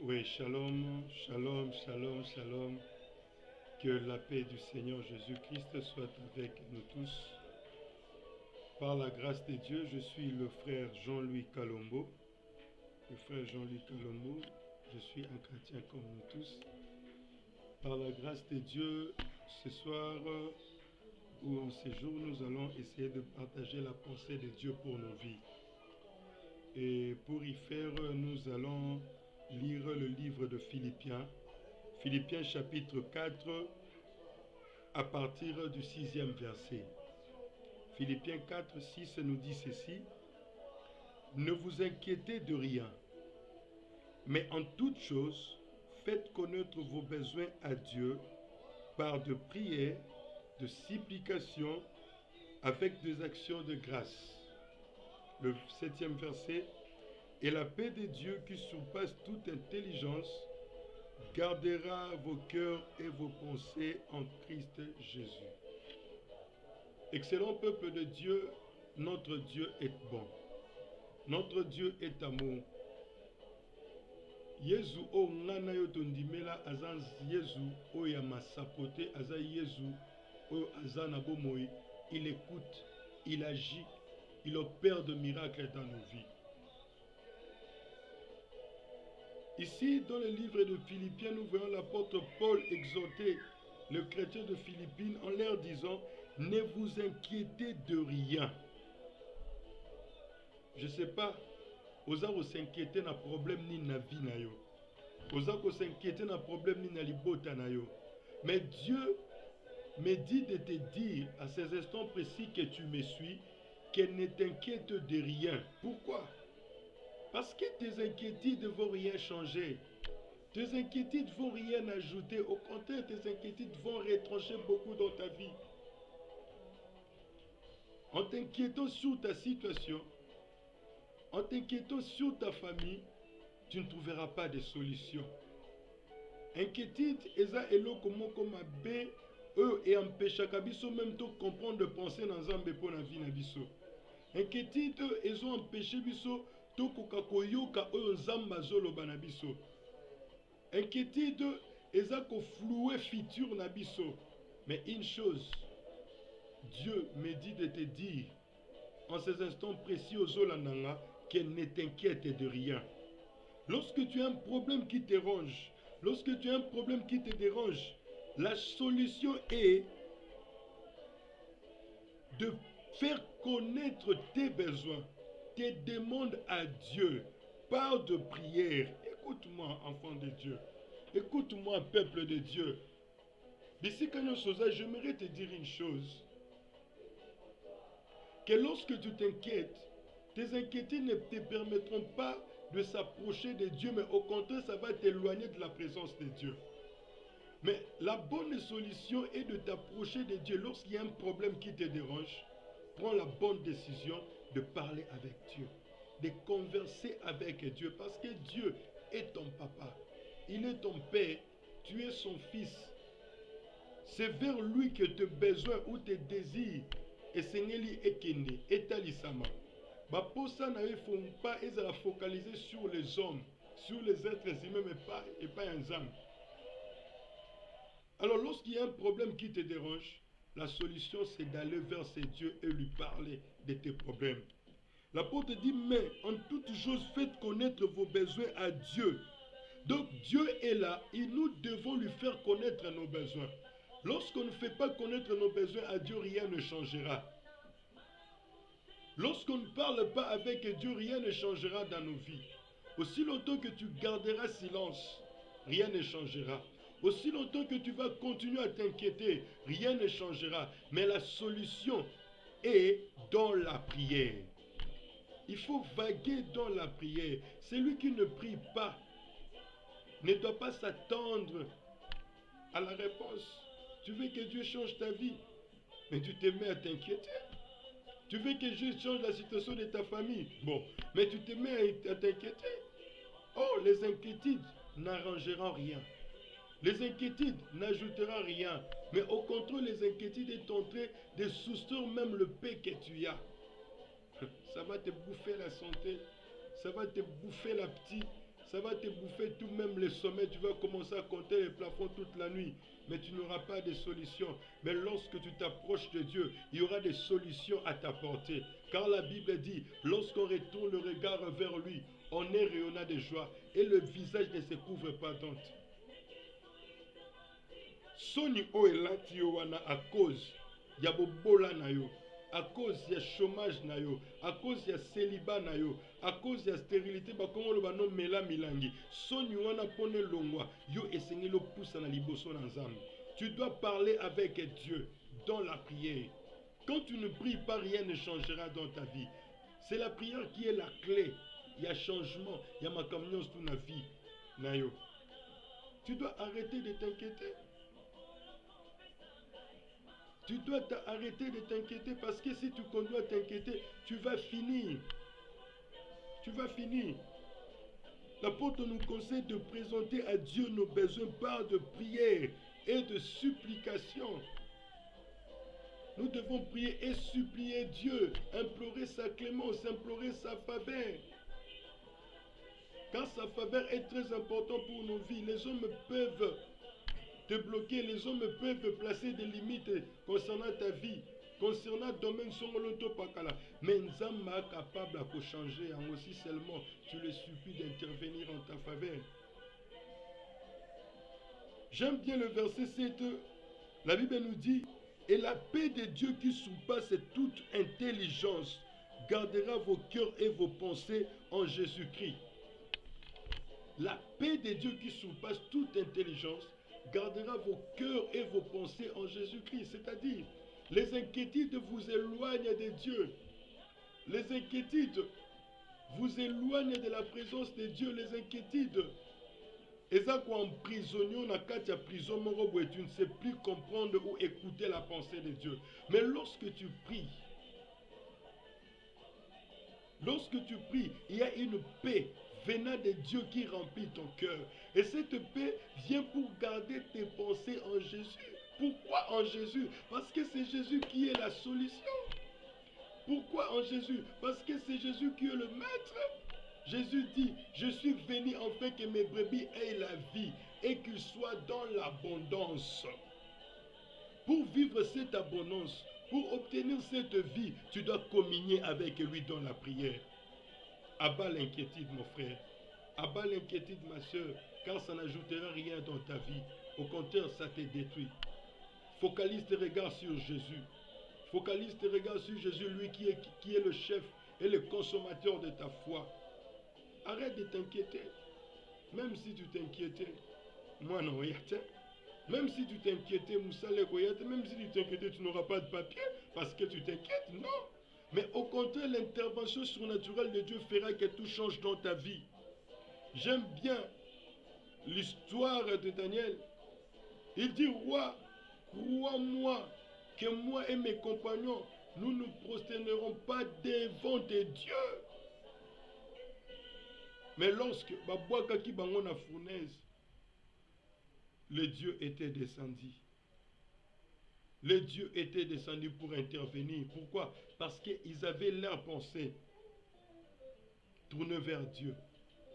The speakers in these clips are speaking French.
Oui, shalom, shalom, shalom, shalom. Que la paix du Seigneur Jésus-Christ soit avec nous tous. Par la grâce de Dieu, je suis le frère Jean-Louis Kalombo. Le frère Jean-Louis Kalombo, je suis un chrétien comme nous tous. Par la grâce de Dieu, ce soir ou en ces jours, nous allons essayer de partager la pensée de Dieu pour nos vies. Et pour y faire, nous allons lire le livre de Philippiens. Philippiens chapitre 4 à partir du 6e verset. Philippiens 4, 6 nous dit ceci. Ne vous inquiétez de rien, mais en toute chose, faites connaître vos besoins à Dieu par de prières, de supplications, avec des actions de grâce. Le 7e verset. Et la paix de Dieu qui surpasse toute intelligence gardera vos cœurs et vos pensées en Christ Jésus. Excellent peuple de Dieu, notre Dieu est bon. Notre Dieu est amour. Yesu o ngana yo tondimela aza Yesu o ya masapote aza Yesu o aza na bomoi. Il écoute, il agit, il opère de miracles dans nos vies. Ici, dans le livre de Philippiens, nous voyons l'apôtre Paul exhorter le chrétien de Philippines en leur disant « Ne vous inquiétez de rien ». Je ne sais pas, vous s'inquiéter na problème ni na vie na yo. Vous s'inquiéter na problème ni na libota na yo. Mais Dieu me dit de te dire à ces instants précis que tu me suis, qu'elle ne t'inquiète de rien. Pourquoi? Parce que tes inquiétudes ne vont rien changer. Tes inquiétudes ne vont rien ajouter. Au contraire, tes inquiétudes vont retrancher beaucoup dans ta vie. En t'inquiétant sur ta situation, en t'inquiétant sur ta famille, tu ne trouveras pas de solution. Inquiétude, eza eloko moko mabe, eux et empêchaka biso même de comprendre de penser dans un pour la vie na biso. Inquiétude, ils ont empêché biso to kokakoyoka oyo nzamba zoloba na biso. Inquiétude, eza ko flouer futur na biso. Mais une chose, Dieu me dit de te dire en ces instants précis aux Olananga qu'elle ne t'inquiète de rien. Lorsque tu as un problème qui te ronge, lorsque tu as un problème qui te dérange, la solution est de faire connaître tes besoins, tes demandes à Dieu par de prières. Écoute-moi, enfant de Dieu. Écoute-moi, peuple de Dieu. D'ici quand j'aimerais te dire une chose. Que lorsque tu t'inquiètes, tes inquiétudes ne te permettront pas de s'approcher de Dieu, mais au contraire, ça va t'éloigner de la présence de Dieu. Mais la bonne solution est de t'approcher de Dieu. Lorsqu'il y a un problème qui te dérange, prends la bonne décision de parler avec Dieu, de converser avec Dieu, parce que Dieu est ton papa, il est ton père, tu es son fils. C'est vers lui que tes besoins ou tes désirs esengeli ekende etalisama. Baposa na yo font pas ezala focaliser sur les hommes, sur les êtres humains, mais pas un âme. Alors lorsqu'il y a un problème qui te dérange, la solution c'est d'aller vers ces dieux et lui parler de tes problèmes. L'apôtre dit, mais en toute chose faites connaître vos besoins à Dieu. Donc Dieu est là et nous devons lui faire connaître nos besoins. Lorsqu'on ne fait pas connaître nos besoins à Dieu, rien ne changera. Lorsqu'on ne parle pas avec Dieu, rien ne changera dans nos vies. Aussi longtemps que tu garderas silence, rien ne changera. Aussi longtemps que tu vas continuer à t'inquiéter, rien ne changera. Mais la solution est dans la prière. Il faut vaguer dans la prière. Celui qui ne prie pas ne doit pas s'attendre à la réponse. Tu veux que Dieu change ta vie, mais tu te mets à t'inquiéter. Tu veux que Dieu change la situation de ta famille, bon, mais tu te mets à t'inquiéter. Oh, les inquiétudes n'arrangeront rien. Les inquiétudes n'ajouteront rien. Mais au contraire, les inquiétudes est en train de soustraire même le paix que tu as. Ça va te bouffer la santé. Ça va te bouffer l'appétit. ça va te bouffer tout, même les sommets. Tu vas commencer à compter les plafonds toute la nuit. Mais tu n'auras pas de solution. Mais lorsque tu t'approches de Dieu, il y aura des solutions à t'apporter. Car la Bible dit, lorsqu'on retourne le regard vers lui, on est rayonnant de joie et le visage ne se couvre pas d'honte. Soni o elati yo wana à cause ya bobola na yo, à cause ya chômage na yo, à cause ya célibat na yo, à cause ya stérilité bakongo lo bano mela milangi. Soni wana pone longwa yo esengeli lo poussa na liboso na Nzambe. Tu dois parler avec Dieu dans la prière. Quand tu ne pries pas, rien ne changera dans ta vie. C'est la prière qui est la clé. Il y a changement, il y a ma camion sur la vie. Nayo. Tu dois arrêter de t'inquiéter. Tu dois arrêter de t'inquiéter parce que si tu continues à t'inquiéter, tu vas finir. Tu vas finir. L'apôtre nous conseille de présenter à Dieu nos besoins par de prière et de supplication. Nous devons prier et supplier Dieu, implorer sa clémence, implorer sa faveur. Car sa faveur est très importante pour nos vies. Les hommes peuvent te bloquer, les hommes peuvent placer des limites concernant ta vie, concernant le domaine somoloto pakala. Mais Nzamba est capable de changer. Aussi seulement, tu le supplies d'intervenir en ta faveur. J'aime bien le verset 7. La Bible nous dit, et la paix de Dieu qui surpasse toute intelligence gardera vos cœurs et vos pensées en Jésus-Christ. La paix de Dieu qui surpasse toute intelligence gardera vos cœurs et vos pensées en Jésus-Christ. C'est-à-dire, les inquiétudes vous éloignent de Dieu. Les inquiétudes vous éloignent de la présence de Dieu. Les inquiétudes. Et ça, quand emprisonnions dans la prison, tu ne sais plus comprendre ou écouter la pensée de Dieu. Mais lorsque tu pries, il y a une paix venant de Dieu qui remplit ton cœur. Et cette paix vient pour garder tes pensées en Jésus. Pourquoi en Jésus? Parce que c'est Jésus qui est la solution. Pourquoi en Jésus? Parce que c'est Jésus qui est le maître. Jésus dit, je suis venu afin que mes brebis aient la vie et qu'ils soient dans l'abondance. Pour vivre cette abondance, pour obtenir cette vie, tu dois communier avec lui dans la prière. Abat l'inquiétude, mon frère. Abat l'inquiétude, ma soeur, car ça n'ajoutera rien dans ta vie. Au contraire, ça te détruit. Focalise tes regards sur Jésus. Focalise tes regards sur Jésus, lui qui est le chef et le consommateur de ta foi. Arrête de t'inquiéter. Même si tu t'inquiétais, moi non, même si tu t'inquiétais, même si tu t'inquiétais, tu n'auras pas de papier parce que tu t'inquiètes, non. Mais au contraire, l'intervention surnaturelle de Dieu fera que tout change dans ta vie. J'aime bien l'histoire de Daniel. Il dit, roi, crois-moi que moi et mes compagnons, nous ne nous prosternerons pas devant tes dieux. Mais lorsque Babouakaki Bangon a fournaise, le Dieu était descendu. Le Dieu était descendu pour intervenir. Pourquoi? Parce qu'ils avaient leur pensée tournée vers Dieu.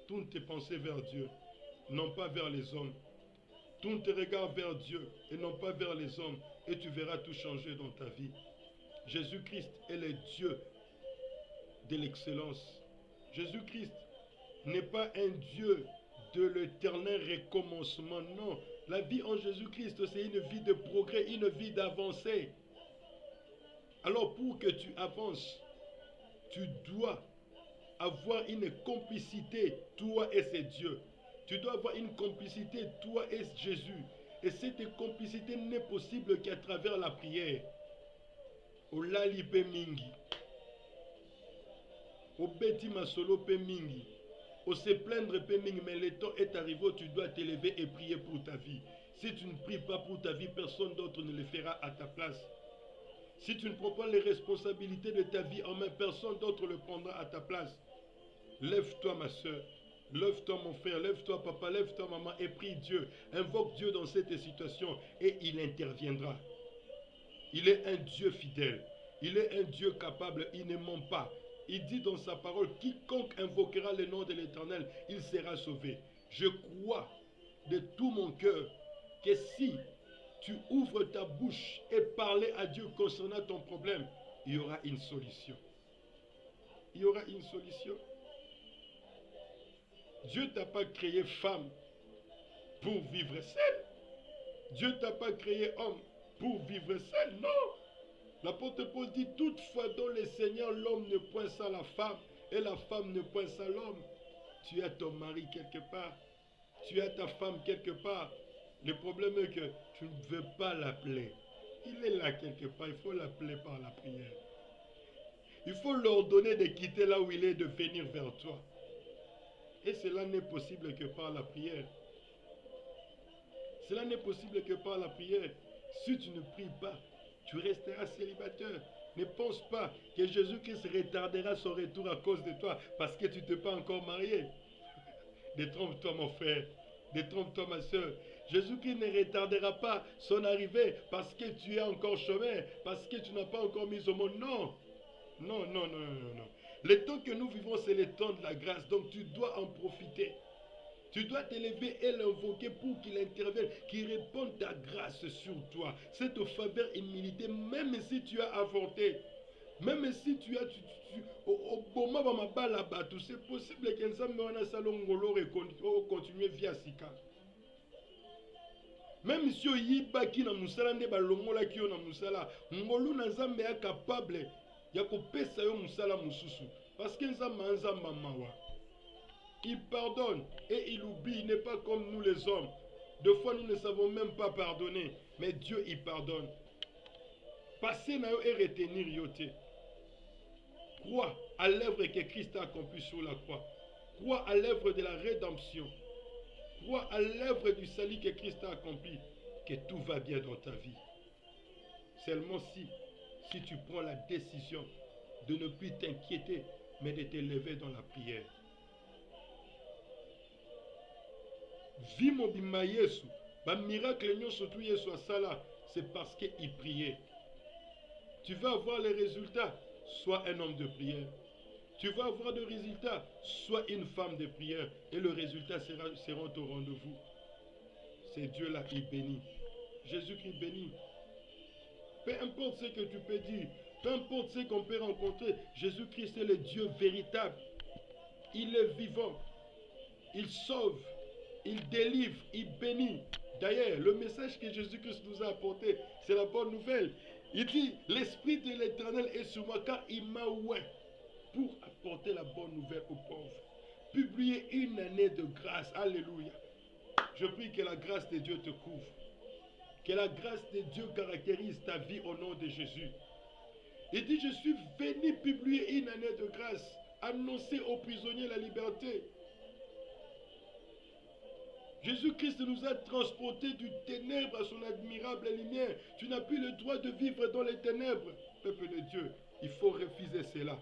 Tourne tes pensées vers Dieu, non pas vers les hommes. Tourne tes regards vers Dieu et non pas vers les hommes. Et tu verras tout changer dans ta vie. Jésus-Christ est le Dieu de l'excellence. Jésus-Christ n'est pas un Dieu de l'éternel recommencement. Non, la vie en Jésus-Christ, c'est une vie de progrès, une vie d'avancée. Alors pour que tu avances, tu dois avoir une complicité, toi et c'est Dieu. Tu dois avoir une complicité, toi et Jésus. Et cette complicité n'est possible qu'à travers la prière. Olali pe mingi. Obeti masolo pe mingi. Au se plaindre pe mingi, mais le temps est arrivé où tu dois t'élever et prier pour ta vie. Si tu ne pries pas pour ta vie, personne d'autre ne le fera à ta place. Si tu ne prends pas les responsabilités de ta vie en main, personne d'autre le prendra à ta place. Lève-toi, ma soeur. Lève-toi, mon frère. Lève-toi, papa. Lève-toi, maman. Et prie Dieu. Invoque Dieu dans cette situation et il interviendra. Il est un Dieu fidèle. Il est un Dieu capable. Il ne ment pas. il dit dans sa parole, quiconque invoquera le nom de l'Éternel, il sera sauvé. Je crois de tout mon cœur que si tu ouvres ta bouche et parles à Dieu concernant ton problème, il y aura une solution. Il y aura une solution. Dieu ne t'a pas créé femme pour vivre seule. Dieu ne t'a pas créé homme pour vivre seul. Non. L'apôtre Paul dit, toutefois dans le Seigneur, l'homme ne point ça la femme et la femme ne point ça l'homme. Tu as ton mari quelque part. Tu as ta femme quelque part. Le problème est que tu ne veux pas l'appeler. Il est là quelque part. Il faut l'appeler par la prière. Il faut leur ordonner de quitter là où il est, de venir vers toi. Et cela n'est possible que par la prière. Cela n'est possible que par la prière. Si tu ne pries pas, tu resteras célibataire. Ne pense pas que Jésus-Christ retardera son retour à cause de toi parce que tu ne t'es pas encore marié. Détrompe-toi mon frère. Détrompe-toi ma soeur. Jésus-Christ ne retardera pas son arrivée parce que tu es encore chemin, parce que tu n'as pas encore mis au monde. Non. Non, non, non, non, non. Le temps que nous vivons, c'est le temps de la grâce. Donc tu dois en profiter. Tu dois t'élever et l'invoquer pour qu'il intervienne, qu'il réponde ta grâce sur toi. Cette faveur humilité, même si tu as avorté, même si tu as au moment où ma balle là-bas, c'est possible que nous avons un salon et continuer via Sika. Même si on pas qui na musala nde balongola ki na musala, ngolu na Nzambe est capable ya kopesa yo musala mususu parce que Nzamba mawa. Il pardonne et il oublie, il n'est pas comme nous les hommes. Des fois nous ne savons même pas pardonner, mais Dieu il pardonne. Passer na yo et retenir yote. Crois à l'œuvre que Christ a accomplie sur la croix. Crois à l'œuvre de la rédemption. Crois à l'œuvre du salut que Christ a accompli, que tout va bien dans ta vie. Seulement si tu prends la décision de ne plus t'inquiéter, mais de t'élever dans la prière. Vis mon bima Yesu, ba miracle nyon surtout Yesu asala, c'est parce qu'il priait. Tu vas avoir les résultats, sois un homme de prière. Tu vas avoir des résultats, sois une femme de prière, et le résultat sera au rendez-vous. C'est Dieu là qui bénit. Jésus-Christ bénit. Peu importe ce que tu peux dire, peu importe ce qu'on peut rencontrer, Jésus-Christ est le Dieu véritable. Il est vivant. Il sauve. Il délivre. Il bénit. D'ailleurs, le message que Jésus-Christ nous a apporté, c'est la bonne nouvelle. Il dit, l'Esprit de l'Éternel est sur moi car il m'a oint pour apporter la bonne nouvelle aux pauvres. Publier une année de grâce. Alléluia. Je prie que la grâce de Dieu te couvre. Que la grâce de Dieu caractérise ta vie au nom de Jésus. Il dit, je suis venu publier une année de grâce. Annoncer aux prisonniers la liberté. Jésus-Christ nous a transportés du ténèbre à son admirable lumière. Tu n'as plus le droit de vivre dans les ténèbres. Peuple de Dieu, il faut refuser cela.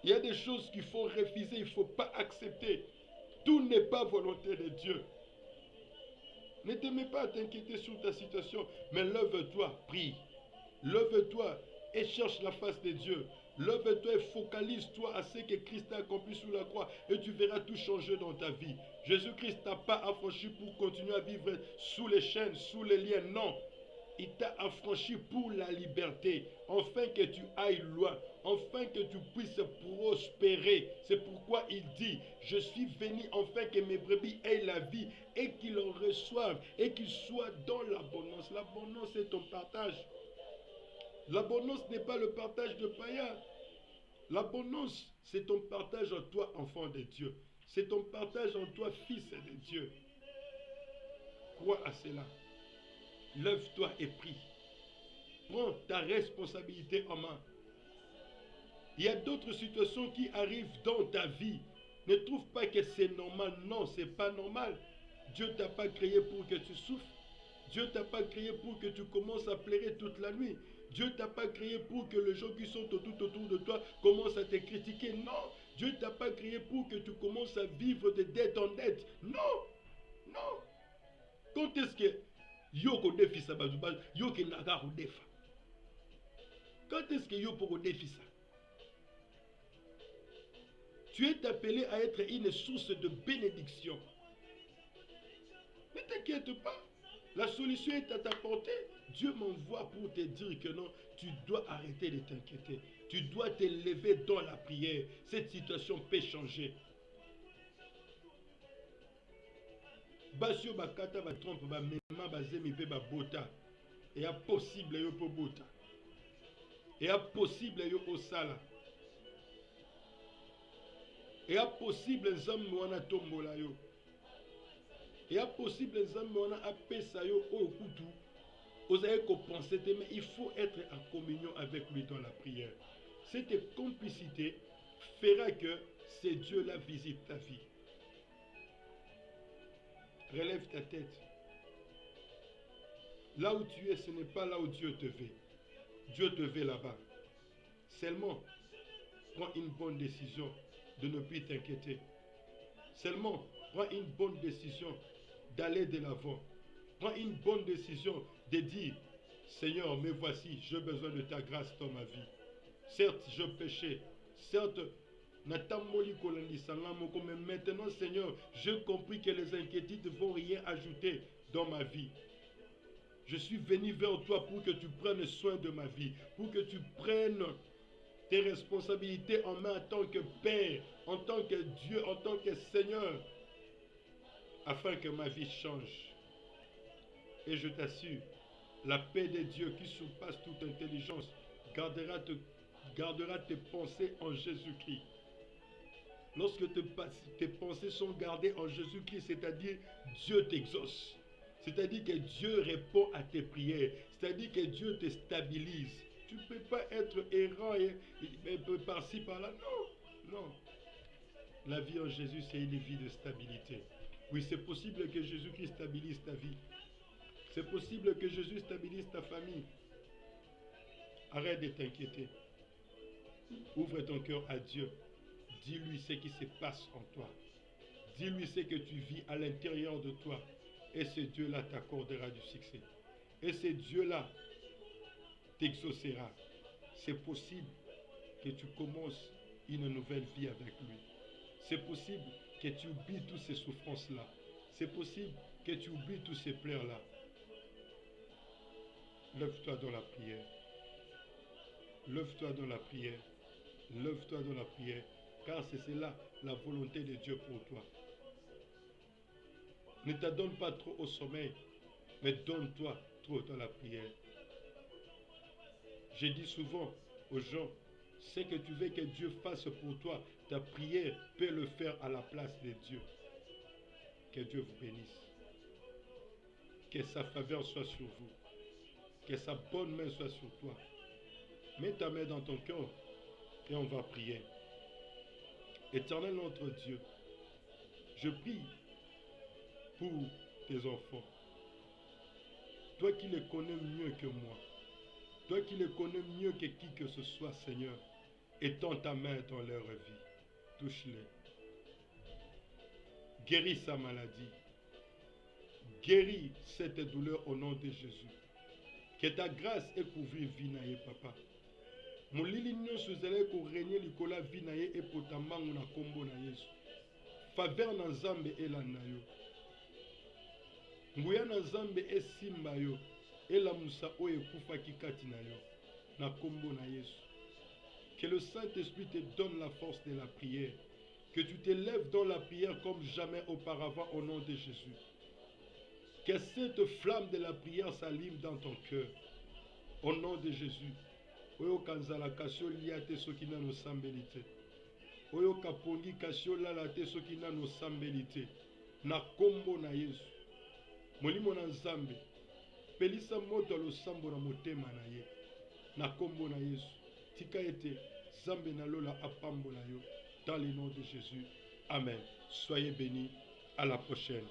Il y a des choses qu'il faut refuser, il ne faut pas accepter. Tout n'est pas volonté de Dieu. Ne te mets pas à t'inquiéter sur ta situation, mais lève-toi, prie. Lève-toi et cherche la face de Dieu. Lève-toi et focalise-toi à ce que Christ a accompli sur la croix et tu verras tout changer dans ta vie. Jésus-Christ t'a pas affranchi pour continuer à vivre sous les chaînes, sous les liens. Non, il t'a affranchi pour la liberté, afin que tu ailles loin, afin que tu puisses prospérer. C'est pourquoi il dit, je suis venu afin que mes brebis aient la vie et qu'ils en reçoivent et qu'ils soient dans l'abondance. L'abondance c'est ton partage. L'abondance n'est pas le partage de païens. L'abondance, c'est ton partage en toi, enfant de Dieu. C'est ton partage en toi, fils de Dieu. Crois à cela. Lève-toi et prie. Prends ta responsabilité en main. Il y a d'autres situations qui arrivent dans ta vie. Ne trouve pas que c'est normal. Non, ce n'est pas normal. Dieu ne t'a pas créé pour que tu souffres. Dieu ne t'a pas créé pour que tu commences à pleurer toute la nuit. Dieu ne t'a pas créé pour que les gens qui sont tout autour de toi commencent à te critiquer. Non. Dieu ne t'a pas créé pour que tu commences à vivre de dette en dette. Non. Non. Quand est-ce que Yoko défi ça Yoko naga defa? Quand est-ce que Yoko défi ça? Tu es appelé à être une source de bénédiction. Ne t'inquiète pas. La solution est à ta portée. Dieu m'envoie pour te dire que non, tu dois arrêter de t'inquiéter. Tu dois t'élever dans la prière. Cette situation peut changer. Basio bakata ba trompe ba mema bazemi pe ba bota. Et a possible yo po bota. Et a possible yo osala. Et a possible nzambe wana tombola yo. Et a possible nzambe wana apesa yo okutu. Vous avez compensé, mais il faut être en communion avec lui dans la prière. Cette complicité fera que ces dieux-là visitent ta vie. Relève ta tête. Là où tu es, ce n'est pas là où Dieu te veut. Dieu te veut là-bas. Seulement, prends une bonne décision de ne plus t'inquiéter. Seulement, prends une bonne décision d'aller de l'avant. Prends une bonne décision de dire, Seigneur, me voici, j'ai besoin de ta grâce dans ma vie. Certes, je péchais. Certes, mais maintenant, Seigneur, j'ai compris que les inquiétudes ne vont rien ajouter dans ma vie. Je suis venu vers toi pour que tu prennes soin de ma vie, pour que tu prennes tes responsabilités en main en tant que Père, en tant que Dieu, en tant que Seigneur, afin que ma vie change. Et je t'assure, la paix de Dieu qui surpasse toute intelligence gardera tes pensées en Jésus-Christ. Lorsque tes pensées sont gardées en Jésus-Christ, c'est-à-dire Dieu t'exauce. C'est-à-dire que Dieu répond à tes prières. C'est-à-dire que Dieu te stabilise. Tu ne peux pas être errant et par-ci, par-là. Non, non. La vie en Jésus, c'est une vie de stabilité. Oui, c'est possible que Jésus-Christ stabilise ta vie. C'est possible que Jésus stabilise ta famille. Arrête de t'inquiéter. Ouvre ton cœur à Dieu. Dis-lui ce qui se passe en toi. Dis-lui ce que tu vis à l'intérieur de toi. Et ce Dieu-là t'accordera du succès. Et ce Dieu-là t'exaucera. C'est possible que tu commences une nouvelle vie avec lui. C'est possible que tu oublies toutes ces souffrances-là. C'est possible que tu oublies tous ces pleurs-là. Lève-toi dans la prière. Lève-toi dans la prière. Lève-toi dans la prière. Car c'est cela la volonté de Dieu pour toi. Ne t'adonne pas trop au sommeil, mais donne-toi trop dans la prière. Je dis souvent aux gens, ce que tu veux que Dieu fasse pour toi, ta prière peut le faire à la place de Dieu. Que Dieu vous bénisse. Que sa faveur soit sur vous. Que sa bonne main soit sur toi. Mets ta main dans ton cœur et on va prier. Éternel notre Dieu, je prie pour tes enfants. Toi qui les connais mieux que moi. Toi qui les connais mieux que qui que ce soit, Seigneur. Étends ta main dans leur vie. Touche-les. Guéris sa maladie. Guéris cette douleur au nom de Jésus. Que ta grâce ait couvert vie naye, papa. Molili nyonso ezali korenie likola vi na ye epota mbangu na kombo na Yesu. Faveur na Nzambe elanda yo. Nguya na Nzambe esimba yo. Elamusa oyo ekufaki kati na yo. Na kombo na Yesu. Que le Saint-Esprit te donne la force de la prière. Que tu t'élèves dans la prière comme jamais auparavant au nom de Jésus. Que cette flamme de la prière s'allume dans ton cœur. Au nom de Jésus. Oyo kanzala kasio lia te soki nano sambeli te. Oyo kapongi kasio lala te soki nano sambeli te. Na kombo na Yesu. Molimo na Nzambe. Pelisa moto losambo na motema na ye. Na kombo na Yesu. Tika ete Nzambe na lola apambo na yo. Dans le nom de Jésus. Amen. Soyez bénis. À la prochaine.